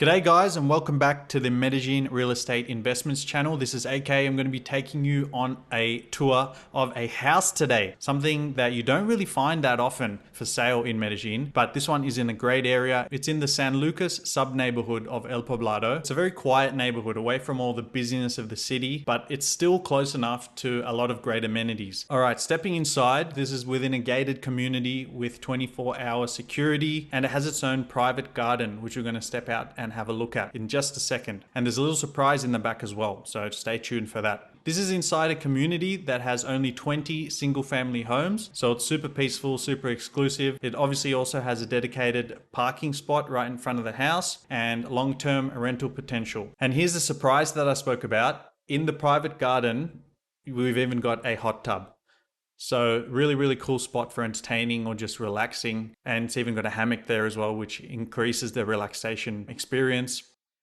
G'day guys and welcome back to the Medellin Real Estate Investments channel. This is AK. I'm going to be taking you on a tour of a house today. Something that you don't really find that often for sale in Medellin, but this one is in a great area. It's in the San Lucas sub-neighborhood of El Poblado. It's a very quiet neighborhood away from all the busyness of the city, but it's still close enough to a lot of great amenities. All right, stepping inside, this is within a gated community with 24-hour security, and it has its own private garden, which we're going to step out and have a look at in just a second. And there's a little surprise in the back as well, so stay tuned for that. This is inside a community that has only 20 single family homes, so it's super peaceful, super exclusive. It obviously also has a dedicated parking spot right in front of the house and long-term rental potential. And here's the surprise that I spoke about. In the private garden, we've even got a hot tub. So really cool spot for entertaining or just relaxing. And it's even got a hammock there as well, which increases the relaxation experience.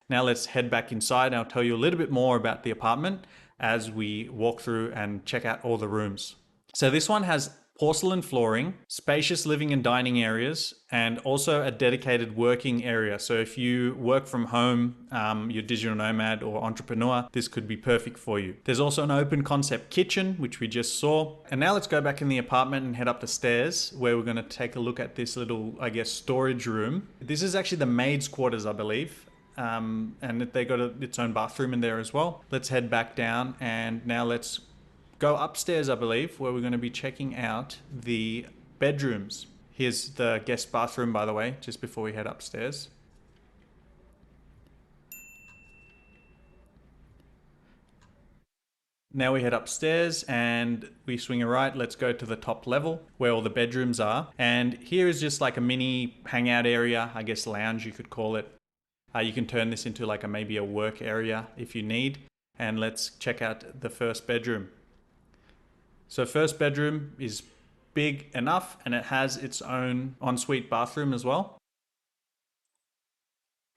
Now let's head back inside and I'll tell you a little bit more about the apartment as we walk through and check out all the rooms. So this one has porcelain flooring, spacious living and dining areas, and also a dedicated working area. So if you work from home, you're digital nomad or entrepreneur, this could be perfect for you. There's also an open concept kitchen, which we just saw. And now let's go back in the apartment and head up the stairs where we're going to take a look at this little, storage room. This is actually the maid's quarters, I believe. And they got its own bathroom in there as well. Let's head back down and now let's go upstairs, I believe, where we're going to be checking out the bedrooms. Here's the guest bathroom, by the way, just before we head upstairs. Now we head upstairs and we swing a right. Let's go to the top level where all the bedrooms are. And here is just like a mini hangout area, I guess lounge you could call it. You can turn this into like maybe a work area if you need. And let's check out the first bedroom. So first bedroom is big enough and it has its own ensuite bathroom as well.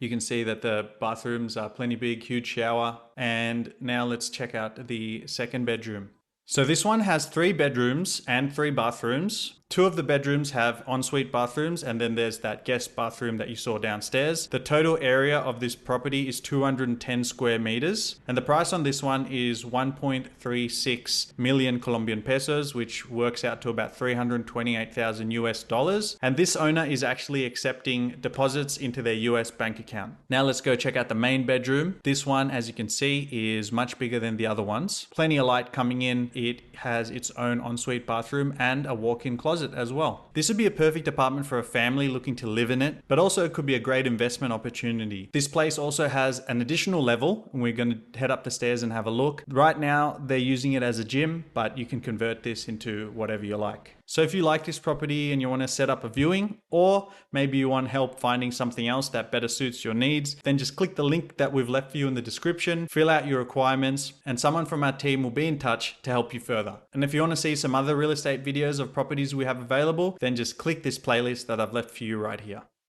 You can see that the bathrooms are plenty big, huge shower. And now let's check out the second bedroom. So this one has 3 bedrooms and 3 bathrooms. 2 of the bedrooms have ensuite bathrooms, and then there's that guest bathroom that you saw downstairs. The total area of this property is 210 square meters, and the price on this one is 1.36 million Colombian pesos, which works out to about 328,000 US dollars. And this owner is actually accepting deposits into their US bank account. Now let's go check out the main bedroom. This one, as you can see, is much bigger than the other ones. Plenty of light coming in. It has its own ensuite bathroom and a walk-in closet as well. This would be a perfect apartment for a family looking to live in it, but also it could be a great investment opportunity. This place also has an additional level, and we're going to head up the stairs and have a look. Right now, they're using it as a gym, but you can convert this into whatever you like. So if you like this property and you want to set up a viewing, or maybe you want help finding something else that better suits your needs, then just click the link that we've left for you in the description, fill out your requirements, and someone from our team will be in touch to help you further. And if you want to see some other real estate videos of properties we have available, then just click this playlist that I've left for you right here.